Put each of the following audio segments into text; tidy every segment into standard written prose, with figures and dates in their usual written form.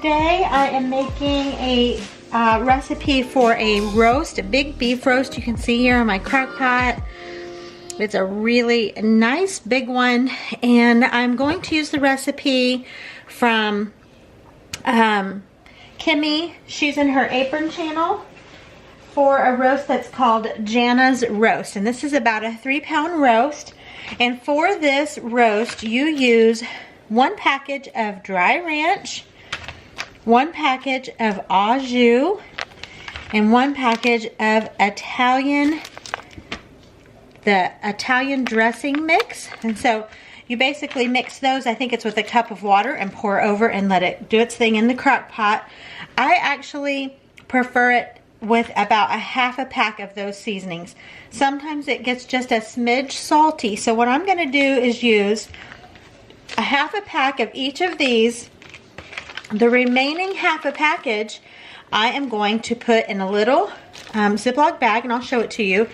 today I am making a recipe for a roast, a big beef roast. You can see here on my crock pot. It's a really nice big one, and I'm going to use the recipe from Kimmy. She's in her apron channel for a roast that's called Jana's roast, and this is about a 3-pound roast. And for this roast you use 1 package of dry ranch, 1 package of au jus, and 1 package of the Italian dressing mix. And so you basically mix those, I think it's with a cup of water, and pour over and let it do its thing in the crock pot. I actually prefer it with about a half a pack of those seasonings. Sometimes it gets just a smidge salty, so what I'm going to do is use a half a pack of each of these. The remaining half a package I am going to put in a little Ziploc bag, and I'll show it to you,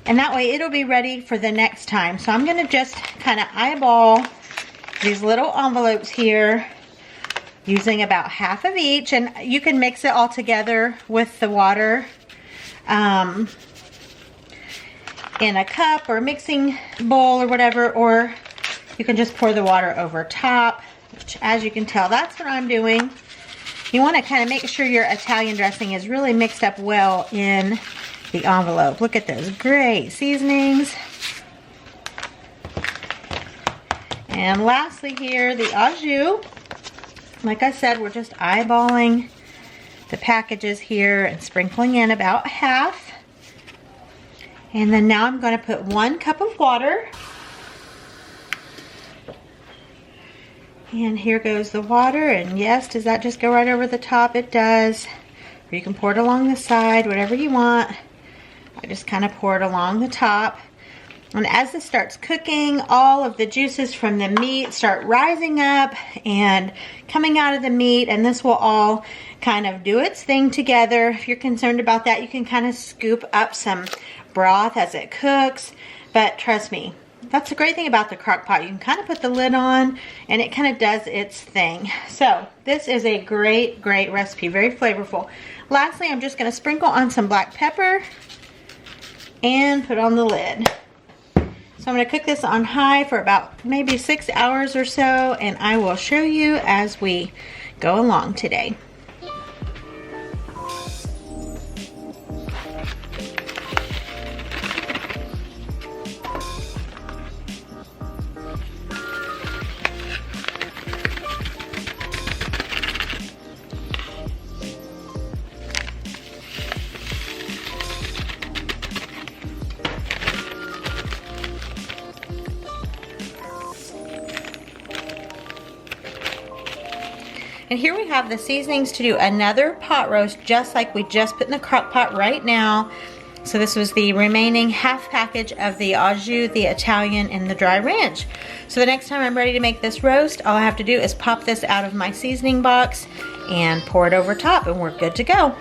and that way it'll be ready for the next time. So I'm going to just kind of eyeball these little envelopes here, using about half of each, and you can mix it all together with the water in a cup or mixing bowl or whatever, or you can just pour the water over top, which, as you can tell, that's what I'm doing. You want to kind of make sure your Italian dressing is really mixed up well in the envelope. Look at those great seasonings. And lastly here, the au jus. Like I said, we're just eyeballing the packages here and sprinkling in about half. And then now I'm going to put 1 cup of water. And here goes the water, and yes, does that just go right over the top? It does. Or you can pour it along the side, whatever you want. I just kind of pour it along the top. And as this starts cooking, all of the juices from the meat start rising up and coming out of the meat, and this will all kind of do its thing together. If you're concerned about that, you can kind of scoop up some broth as it cooks, but trust me, that's the great thing about the crock pot. You can kind of put the lid on and it kind of does its thing. So this is a great recipe, very flavorful. Lastly, I'm just going to sprinkle on some black pepper and put on the lid. So I'm going to cook this on high for about maybe 6 hours or so, and I will show you as we go along today. And here we have the seasonings to do another pot roast, just like we just put in the crock pot right now. So this was the remaining half package of the au jus, the Italian, and the dry ranch. So the next time I'm ready to make this roast, all I have to do is pop this out of my seasoning box and pour it over top, and we're good to go.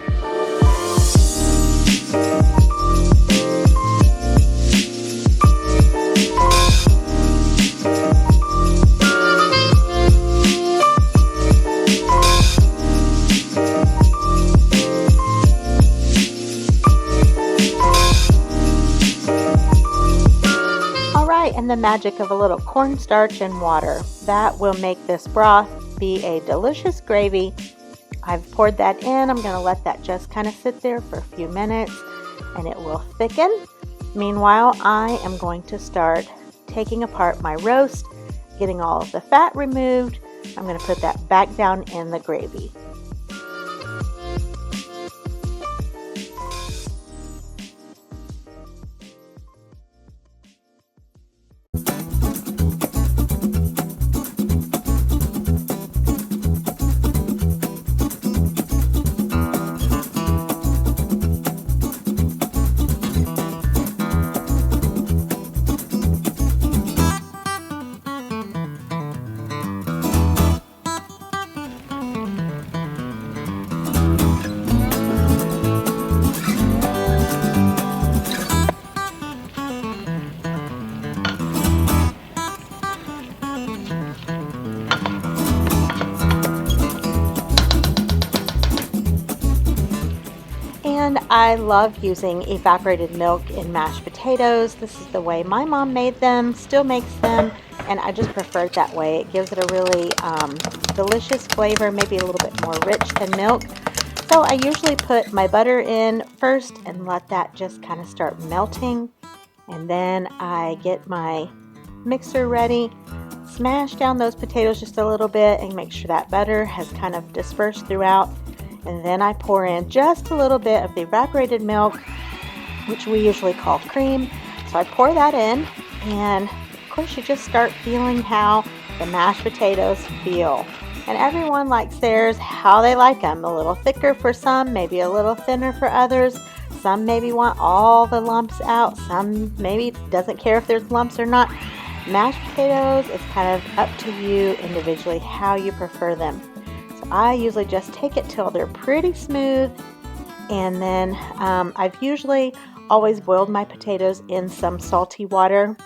And the magic of a little cornstarch and water. That will make this broth be a delicious gravy. I've poured that in. I'm going to let that just kind of sit there for a few minutes and it will thicken. Meanwhile, I am going to start taking apart my roast, getting all of the fat removed. I'm going to put that back down in the gravy. And I love using evaporated milk in mashed potatoes. This is the way my mom made them, still makes them, and I just prefer it that way. It gives it a really delicious flavor, maybe a little bit more rich than milk. So I usually put my butter in first and let that just kind of start melting. And then I get my mixer ready, smash down those potatoes just a little bit and make sure that butter has kind of dispersed throughout. And then I pour in just a little bit of the evaporated milk, which we usually call cream. So I pour that in, and of course you just start feeling how the mashed potatoes feel. And everyone likes theirs how they like them. A little thicker for some, maybe a little thinner for others. Some maybe want all the lumps out. Some maybe doesn't care if there's lumps or not. Mashed potatoes is kind of up to you individually how you prefer them. I usually just take it till they're pretty smooth, and then I've usually always boiled my potatoes in some salty water,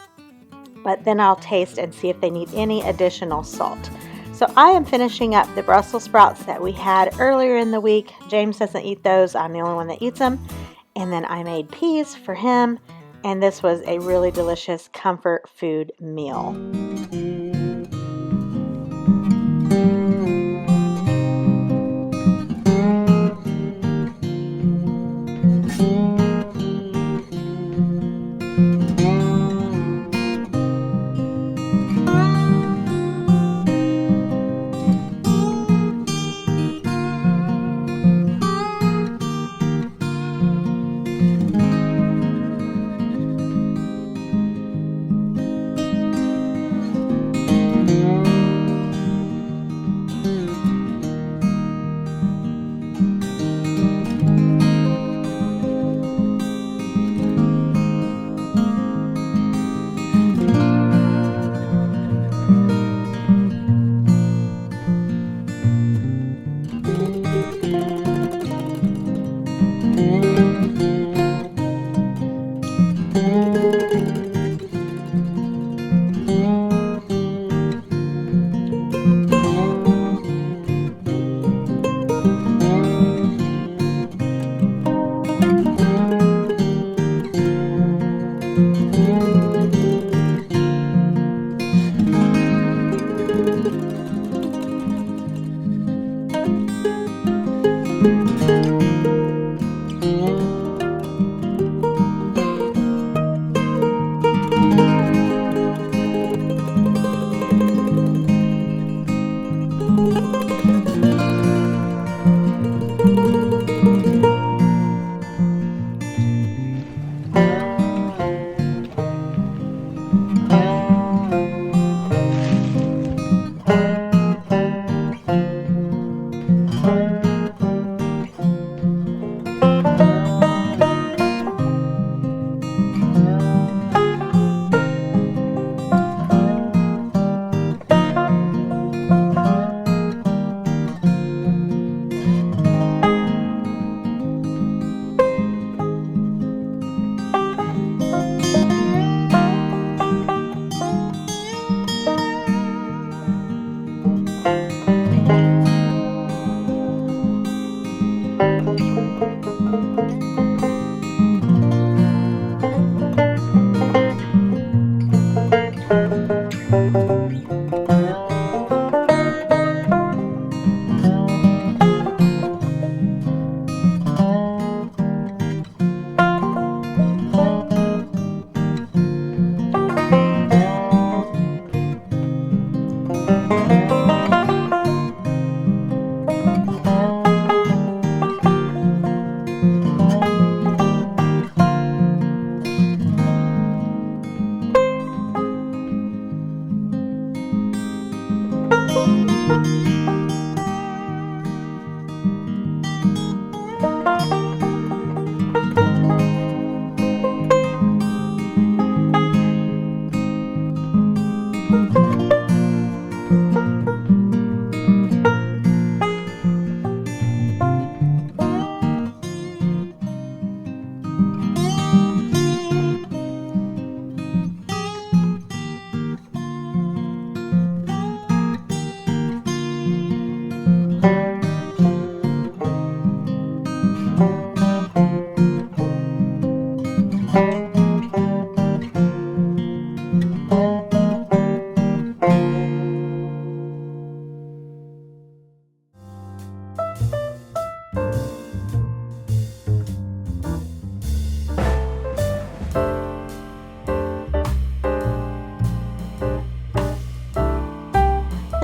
but then I'll taste and see if they need any additional salt. So I am finishing up the Brussels sprouts that we had earlier in the week. James doesn't eat those. I'm the only one that eats them. And then I made peas for him, and this was a really delicious comfort food meal.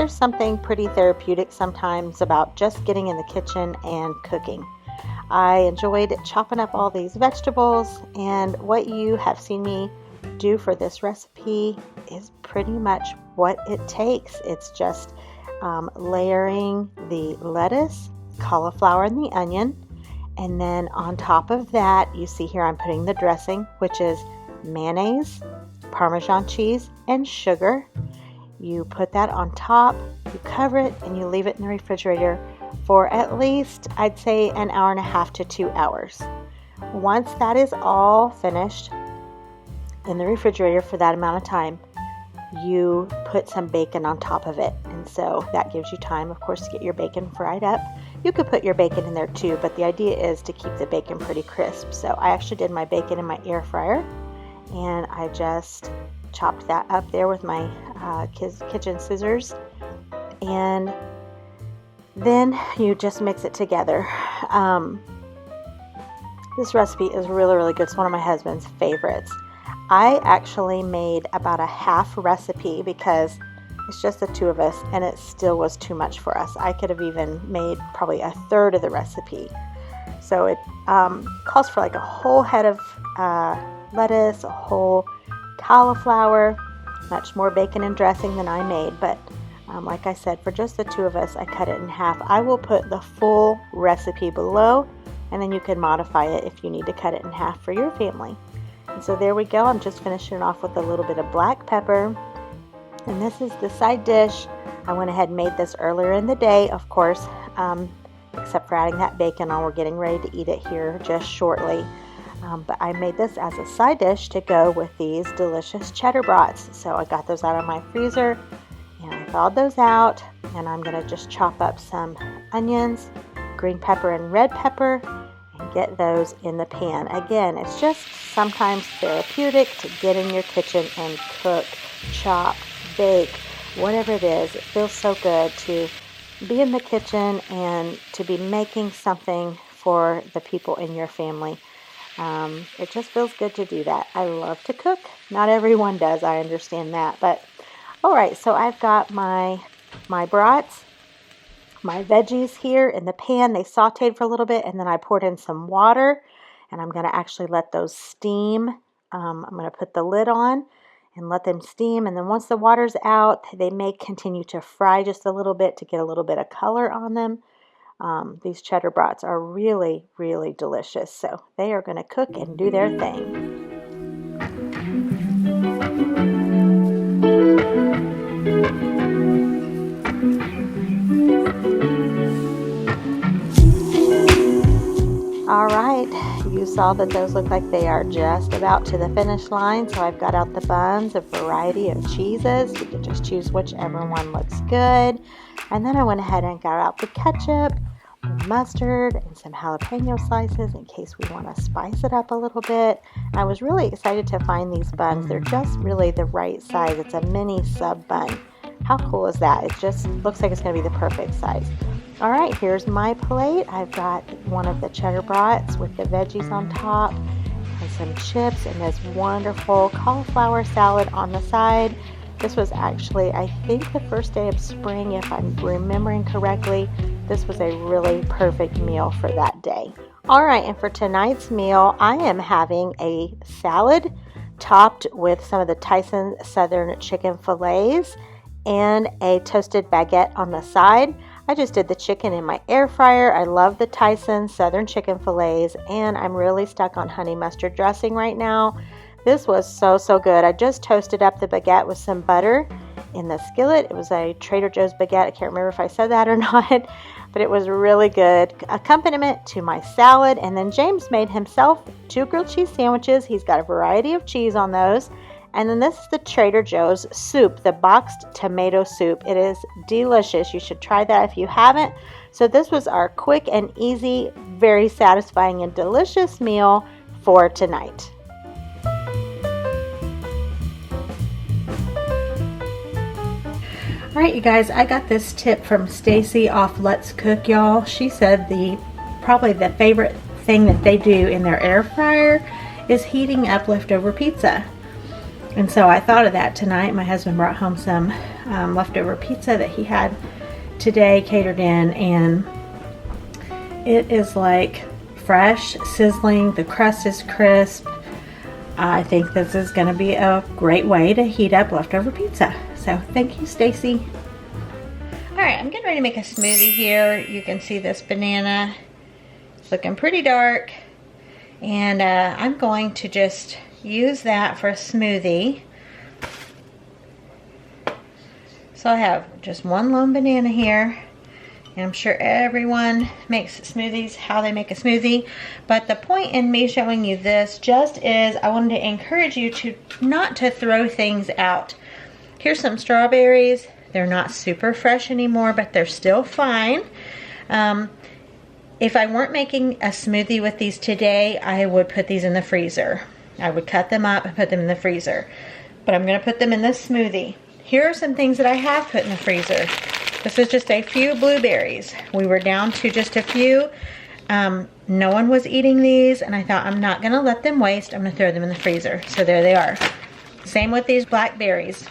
there's something pretty therapeutic sometimes about just getting in the kitchen and cooking. I enjoyed chopping up all these vegetables, and what you have seen me do for this recipe is pretty much what it takes. It's just layering the lettuce, cauliflower, and the onion, and then on top of that, you see here I'm putting the dressing, which is mayonnaise, parmesan cheese, and sugar. You put that on top, you cover it, and you leave it in the refrigerator for at least, I'd say, an hour and a half to 2 hours. Once that is all finished in the refrigerator for that amount of time, you put some bacon on top of it. And so that gives you time, of course, to get your bacon fried up. You could put your bacon in there too, but the idea is to keep the bacon pretty crisp. So I actually did my bacon in my air fryer, and I just chopped that up there with my kitchen scissors, and then you just mix it together. This recipe is really, really good. It's one of my husband's favorites. I actually made about a half recipe because it's just the two of us, and it still was too much for us. I could have even made probably a third of the recipe. So it calls for like a whole head of lettuce, a whole cauliflower, much more bacon and dressing than I made. But like I said, for just the two of us, I cut it in half. I will put the full recipe below, and then you can modify it if you need to cut it in half for your family. And so there we go. I'm just finishing off with a little bit of black pepper. And this is the side dish. I went ahead and made this earlier in the day, of course, except for adding that bacon on. We're getting ready to eat it here just shortly. But I made this as a side dish to go with these delicious cheddar brats. So I got those out of my freezer, and I thawed those out. And I'm going to just chop up some onions, green pepper, and red pepper, and get those in the pan. Again, it's just sometimes therapeutic to get in your kitchen and cook, chop, bake, whatever it is. It feels so good to be in the kitchen and to be making something for the people in your family. It just feels good to do that. I love to cook. Not everyone does, I understand that. But all right, so I've got my brats, my veggies here in the pan. They sauteed for a little bit, and then I poured in some water, and I'm going to actually let those steam. I'm going to put the lid on and let them steam, and then once the water's out, they may continue to fry just a little bit to get a little bit of color on them. These cheddar brats are really, really delicious, so they are going to cook and do their thing. All right, you saw that those look like they are just about to the finish line, so I've got out the buns, a variety of cheeses. You can just choose whichever one looks good. And then I went ahead and got out the ketchup, mustard, and some jalapeno slices in case we want to spice it up a little bit. I was really excited to find these buns. They're just really the right size. It's a mini sub bun. How cool is that? It just looks like it's going to be the perfect size. All right, here's my plate. I've got one of the cheddar brats with the veggies on top and some chips and this wonderful cauliflower salad on the side. This was actually, I think, the first day of spring, if I'm remembering correctly. This was a really perfect meal for that day. All right, and for tonight's meal, I am having a salad topped with some of the Tyson Southern chicken fillets and a toasted baguette on the side. I just did the chicken in my air fryer. I love the Tyson Southern chicken fillets, and I'm really stuck on honey mustard dressing right now. This was so, so good. I just toasted up the baguette with some butter in the skillet. It was a Trader Joe's baguette. I can't remember if I said that or not, but it was really good accompaniment to my salad. And then James made himself 2 grilled cheese sandwiches. He's got a variety of cheese on those. And then this is the Trader Joe's soup, the boxed tomato soup. It is delicious. You should try that if you haven't. So this was our quick and easy, very satisfying and delicious meal for tonight. All right, you guys, I got this tip from Stacy off Let's Cook, y'all. She said probably the favorite thing that they do in their air fryer is heating up leftover pizza. And so I thought of that tonight. My husband brought home some leftover pizza that he had today catered in, and it is like fresh, sizzling. The crust is crisp. I think this is going to be a great way to heat up leftover pizza. So thank you, Stacy. All right, I'm getting ready to make a smoothie here. You can see this banana. It's looking pretty dark. And I'm going to just use that for a smoothie. So I have just one lone banana here. And I'm sure everyone makes smoothies how they make a smoothie. But the point in me showing you this just is I wanted to encourage you to not to throw things out. Here's some strawberries. They're not super fresh anymore, but they're still fine. If I weren't making a smoothie with these today, I would put these in the freezer. I would cut them up and put them in the freezer. But I'm going to put them in this smoothie. Here are some things that I have put in the freezer. This is just a few blueberries. We were down to just a few. No one was eating these, and I thought I'm not going to let them waste. I'm going to throw them in the freezer. So there they are. Same with these blackberries.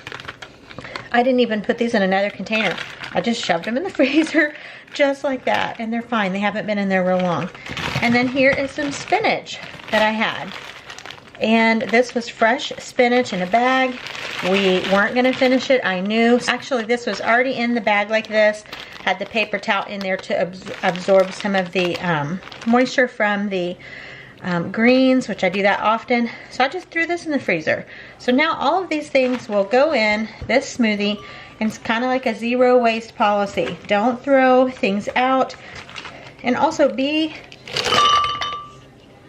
I didn't even put these in another container. I just shoved them in the freezer just like that, and they're fine. They haven't been in there real long. And then here is some spinach that I had. And this was fresh spinach in a bag. We weren't going to finish it, I knew. Actually, this was already in the bag like this. Had the paper towel in there to absorb some of the moisture from the greens, which I do that often. So I just threw this in the freezer. So now all of these things will go in this smoothie, and it's kind of like a zero waste policy. Don't throw things out, and also be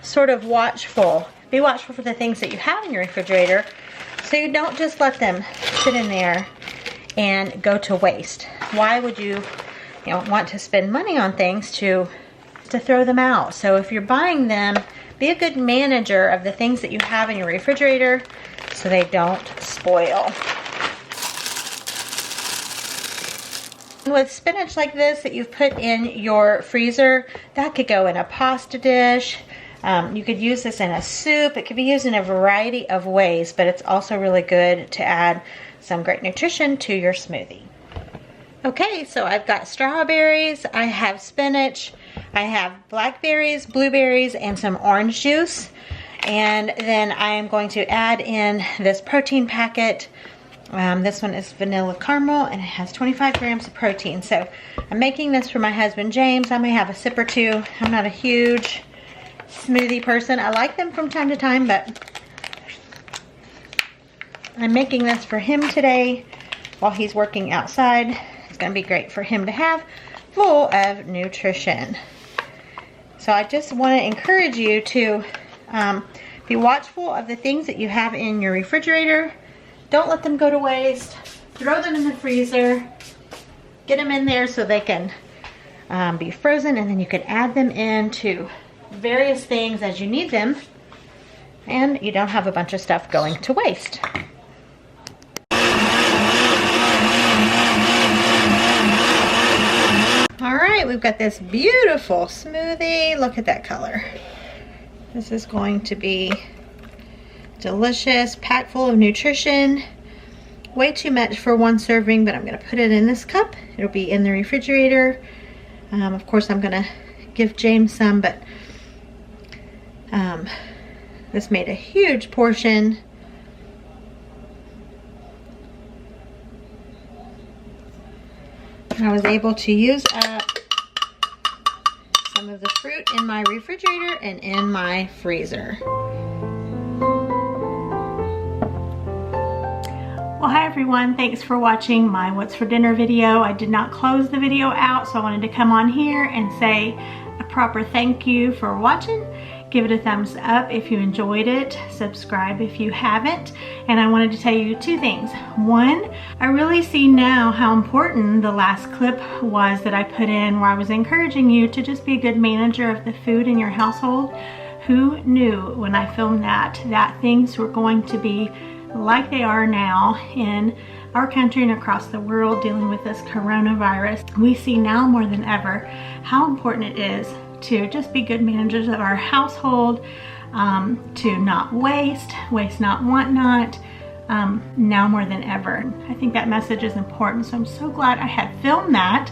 sort of watchful. Be watchful for the things that you have in your refrigerator, so you don't just let them sit in there and go to waste. Why would you want to spend money on things to throw them out? So if you're buying them, be a good manager of the things that you have in your refrigerator so they don't spoil. With spinach like this that you've put in your freezer, that could go in a pasta dish. You could use this in a soup. It could be used in a variety of ways, but it's also really good to add some great nutrition to your smoothie. Okay, so I've got strawberries, I have spinach, I have blackberries, blueberries, and some orange juice. And then I am going to add in this protein packet. This one is vanilla caramel, and it has 25 grams of protein. So I'm making this for my husband James. I may have a sip or two. I'm not a huge smoothie person. I like them from time to time, but I'm making this for him today while he's working outside. It's going to be great for him to have, full of nutrition. So I just want to encourage you to be watchful of the things that you have in your refrigerator. Don't let them go to waste. Throw them in the freezer. Get them in there so they can be frozen, and then you can add them into various things as you need them, and you don't have a bunch of stuff going to waste. All right, we've got this beautiful smoothie. Look at that color. This is going to be delicious, packed full of nutrition. Way too much for one serving, but I'm going to put it in this cup. It'll be in the refrigerator. Of course, I'm going to give James some, but this made a huge portion. And I was able to use up some of the fruit in my refrigerator and in my freezer. Well, hi everyone, thanks for watching my What's for Dinner video. I did not close the video out, so I wanted to come on here and say a proper thank you for watching. Give it a thumbs up if you enjoyed it. Subscribe if you haven't. And I wanted to tell you two things. One, I really see now how important the last clip was that I put in, where I was encouraging you to just be a good manager of the food in your household. Who knew when I filmed that things were going to be like they are now in our country and across the world dealing with this coronavirus. We see now more than ever how important it is to just be good managers of our household, to not waste not, want not, now more than ever. I think that message is important, so I'm so glad I had filmed that,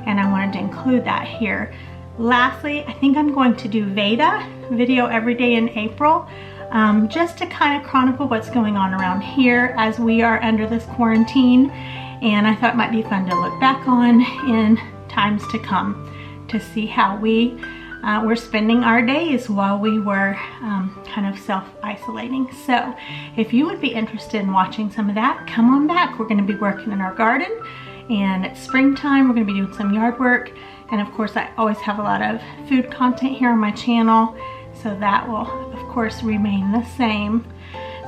and I wanted to include that here. Lastly, I think I'm going to do VEDA, video every day in April, just to kind of chronicle what's going on around here as we are under this quarantine. And I thought it might be fun to look back on in times to come to see how we were spending our days while we were kind of self-isolating. So if you would be interested in watching some of that, come on back. We're going to be working in our garden, and it's springtime. We're going to be doing some yard work. And of course, I always have a lot of food content here on my channel, so that will, of course, remain the same.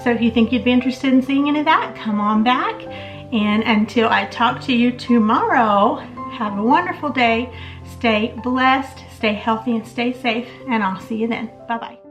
So if you think you'd be interested in seeing any of that, come on back. And until I talk to you tomorrow, have a wonderful day. Stay blessed, stay healthy, and stay safe. And I'll see you then. Bye-bye.